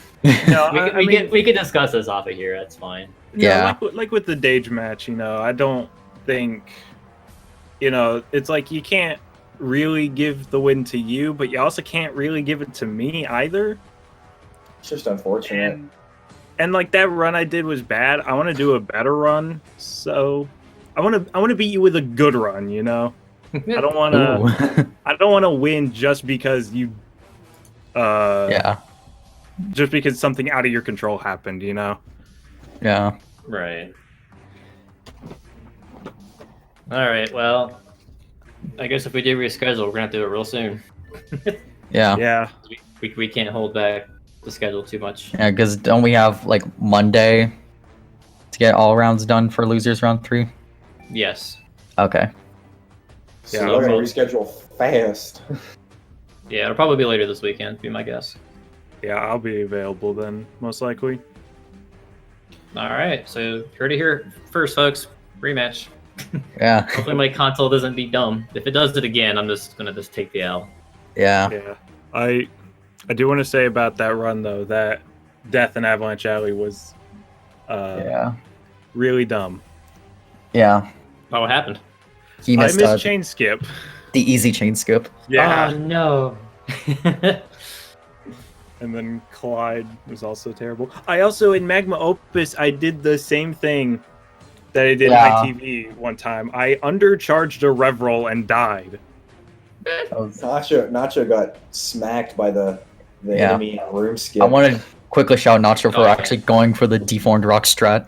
No, We can discuss this off of here. That's fine. Yeah. Like with the Dage match, I don't think, it's like you can't really give the win to you, but you also can't really give it to me either. It's just unfortunate. And like that run I did was bad. I want to do a better run, so I want to beat you with a good run. I don't want to. Ooh. I don't want to win just because you. Yeah. Just because something out of your control happened, Yeah. Right. All right. Well, I guess if we do reschedule, we're gonna have to do it real soon. Yeah. Yeah. We can't hold back the schedule too much. Yeah, because don't we have like Monday to get all rounds done for losers round 3? Yes. Okay. So Yeah, we're gonna I'll- reschedule fast. Yeah, it'll probably be later this weekend. Be my guess. Yeah, I'll be available then, most likely. All right. So you heard it here first, folks. Rematch. Yeah. Hopefully my console doesn't be dumb. If it does it again, I'm just gonna take the L. Yeah. Yeah. I do want to say about that run though that Death in Avalanche Alley was Yeah. really dumb. Yeah. Oh, what happened? He I missed missed chain skip. the easy chain skip. Yeah. Oh no. And then Collide was also terrible. I also in Magma Opus I did the same thing that I did Yeah. in ITV one time. I undercharged a rev roll and died. Nacho got smacked by the Yeah. enemy room skip. I want to quickly shout Nacho for Okay. actually going for the deformed rock strat.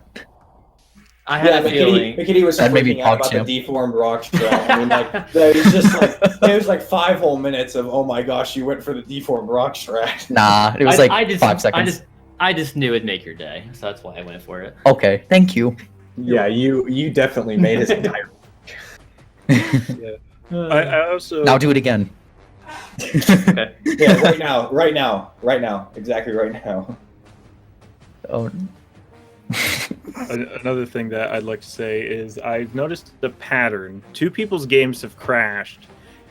I had a feeling. McKitty was That made me freaking out pog about the champ. deformed rock strat. I mean, like, it was just like, it was like 5 whole minutes of, oh my gosh, you went for the deformed rock strat. Nah, it was like I just, 5 seconds. I just knew it'd make your day, so that's why I went for it. Okay, thank you. Yeah, you definitely made his entire. I also Now do it again. Okay. Yeah, right now, exactly right now. Oh. Another thing that I'd like to say is I've noticed the pattern. 2 people's games have crashed,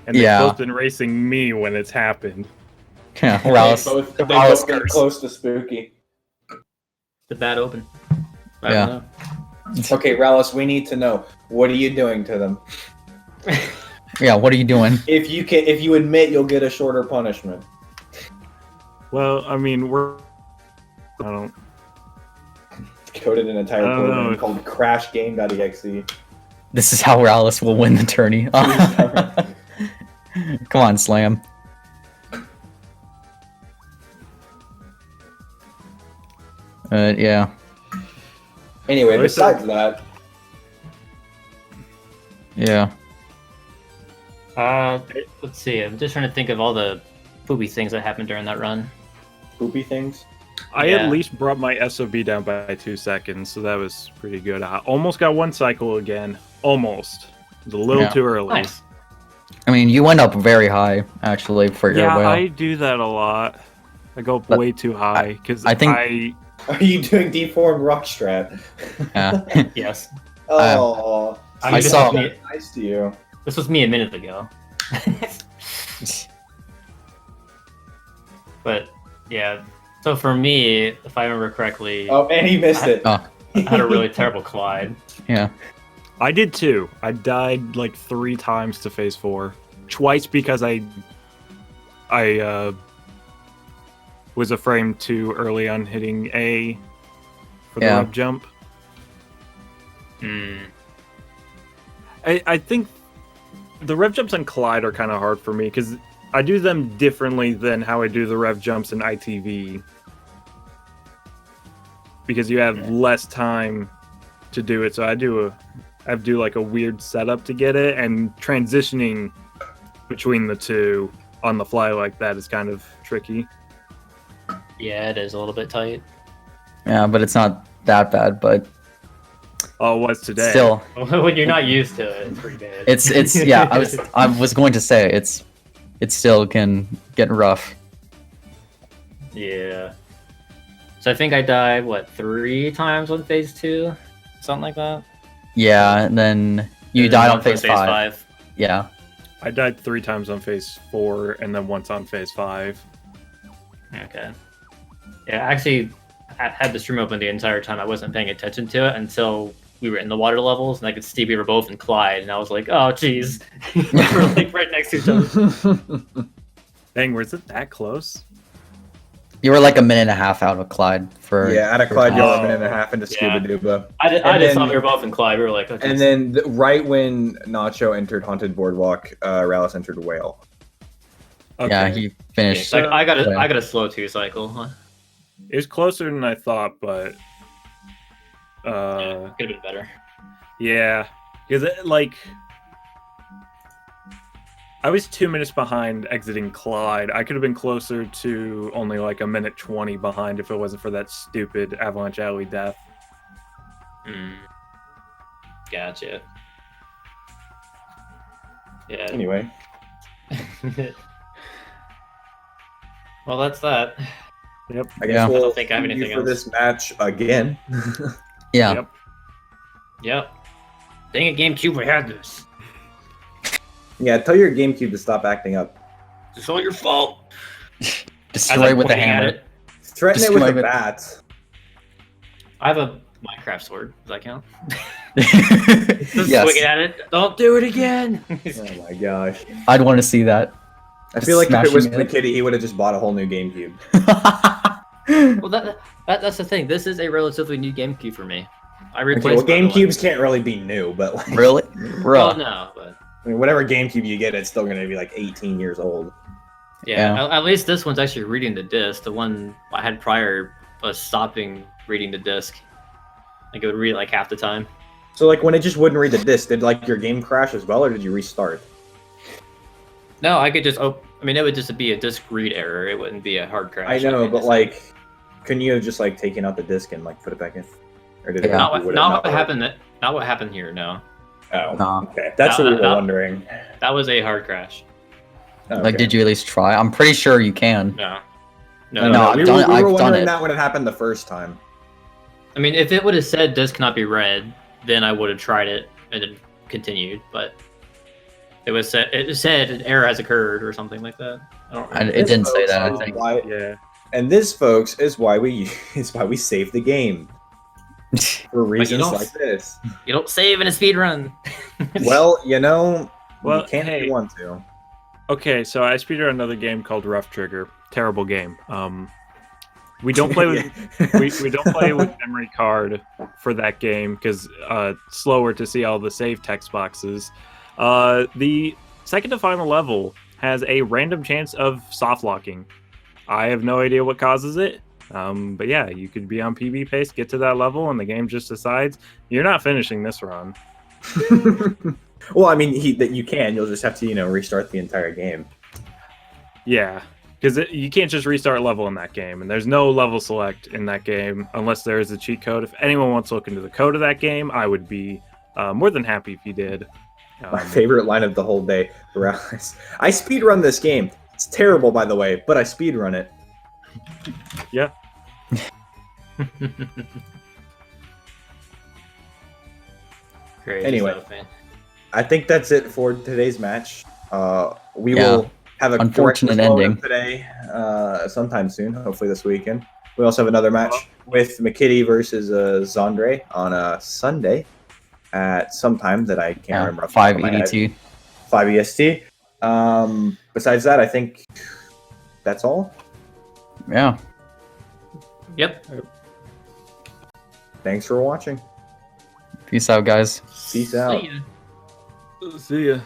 and they've Yeah. both been racing me when it's happened. Yeah, They Rallis. both Rallis been curse. close to spooky. The bad open. I Yeah. don't Okay, Rallis, we need to know, what are you doing to them? know. Yeah, what are you doing? If you admit, you'll get a shorter punishment. Well, I mean, I don't. Coded an entire I don't program know. called crashgame.exe. This is how Rallis will win the tourney. Come on, Slam. Yeah. Anyway, Well, besides that, Yeah. Let's see. I'm just trying to think of all the poopy things that happened during that run. poopy things. I Yeah. at least brought my SOB down by 2 seconds, so that was pretty good. I almost got 1 cycle again. Almost. It was a little Yeah. too early. Nice. I mean, you went up very high, actually, for your Yeah, whale. I do that a lot. I go up But way too high because I think- Are you doing deformed rock strat? Yeah. Yes. Oh, I saw- Nice to you. This was me a minute ago. But yeah. So for me, if I remember correctly, Oh, and he missed it. Oh. I had a really terrible collide. Yeah. I did too. I died like 3 times to phase 4. Twice because I was a frame too early on hitting A for the Yeah. web jump. I think the rev jumps on Clyde are kind of hard for me because I do them differently than how I do the rev jumps in ITV. Because you have less time to do it, so I have to do like a weird setup to get it, and transitioning between the two on the fly like that is kind of tricky. Yeah, it is a little bit tight. Yeah, but it's not that bad. But Oh, it was today. still, When you're not used to it, it's pretty bad. it's yeah. I was going to say it still can get rough. Yeah. So I think I died, 3 times on phase 2? Something like that? Yeah, and then you And then died on once phase 5. Yeah. I died 3 times on phase 4 and then once on phase 5. Okay. Yeah, actually, I had the stream open the entire time. I wasn't paying attention to it until we were in the water levels, and I could see we were both in Clyde, and I was like, oh, jeez. We're like right next to each other. Dang, was it that close? You were like a minute and a half out of Clyde for. Yeah, out of for Clyde, time. you're a minute and a half into Scuba Duba. I just thought we were both in Clyde. We were like, okay. And then right when Nacho entered Haunted Boardwalk, Rallis entered Whale. Okay. Yeah, he finished. Yeah, I got Yeah. a slow 2 cycle. Huh? It was closer than I thought, but Yeah, could have been better. yeah, because I was 2 minutes behind exiting Clyde. I could have been closer to only like a minute 20 behind if it wasn't for that stupid Avalanche Alley death. Gotcha. Yeah. Anyway, Well, that's that. Yep. I guess Yeah. we'll I don't think I have preview anything for else. this match again. Yeah. Yep. Yep. Dang it, GameCube, we had this. Yeah, tell your GameCube to stop acting up. It's all your fault. Destroy with a hammer. Threaten it Destroy with a it. bat. I have a Minecraft sword. Does that count? Just Yes. swinging at it. Don't do it again. Oh my gosh. I'd want to see that. I feel like if it was Smashing it. McKitty, he would have just bought a whole new GameCube. Well, that's the thing. This is a relatively new GameCube for me. I Okay, replaced well, my other one. GameCubes can't really be new, but like, Really? Well, Bruh. no, but I mean, whatever GameCube you get, it's still going to be like 18 years old. yeah. Yeah. At least this one's actually reading the disc. The one I had prior was stopping reading the disc. Like it would read it like half the time. So, like, when it just wouldn't read the disc, did like your game crash as well, or did you restart? No, I could just I mean, it would just be a disc read error. It wouldn't be a hard crash. I know, mean, but it's- like, couldn't you have just like taken out the disc and like put it back in? Or did it? Yeah. not would it what work? happened. Not what happened here. No, Oh, No. okay. That's what we were No. wondering. that was a hard crash. Oh, Like, okay. did you at least try? I'm pretty sure you can. No, No, No, I've we done were, it- we were I've done wondering it. that when it happened the first time. I mean, if it would have said disc cannot be read, then I would have tried it and then continued. But it said an error has occurred or something like that. I don't remember. It didn't say folks, that, I is think. why- Yeah. and this, folks, is why we save the game for reasons don't- like this. You don't save in a speedrun. Well, you know, Well, you can't if hey. you want to. Okay, so I speedrun another game called Rough Trigger. Terrible game. We don't play with we don't play with memory card for that game because it's slower to see all the save text boxes. The second to final level has a random chance of soft locking. I have no idea what causes it. But yeah, you could be on PB pace, get to that level, and the game just decides you're not finishing this run. Well, I mean, that you can. You'll just have to, restart the entire game. Yeah, because you can't just restart level in that game, and there's no level select in that game unless there is a cheat code. If anyone wants to look into the code of that game, I would be more than happy if you did. My favorite line of the whole day. I speedrun this game. It's terrible, by the way, but I speedrun it. Yeah. Great. Anyway. stuff, man. I think that's it for today's match. We Yeah. will have a Unfortunate corrective ending. moment today, sometime soon. Hopefully this weekend. We also have another match with McKitty versus Zandre on Sunday at some time that I can't remember. off the top 5 of my head. EDT. 5 EST. Besides that, I think that's all. Yeah. Yep. Thanks for watching. Peace out, guys. Peace out. See ya. See ya.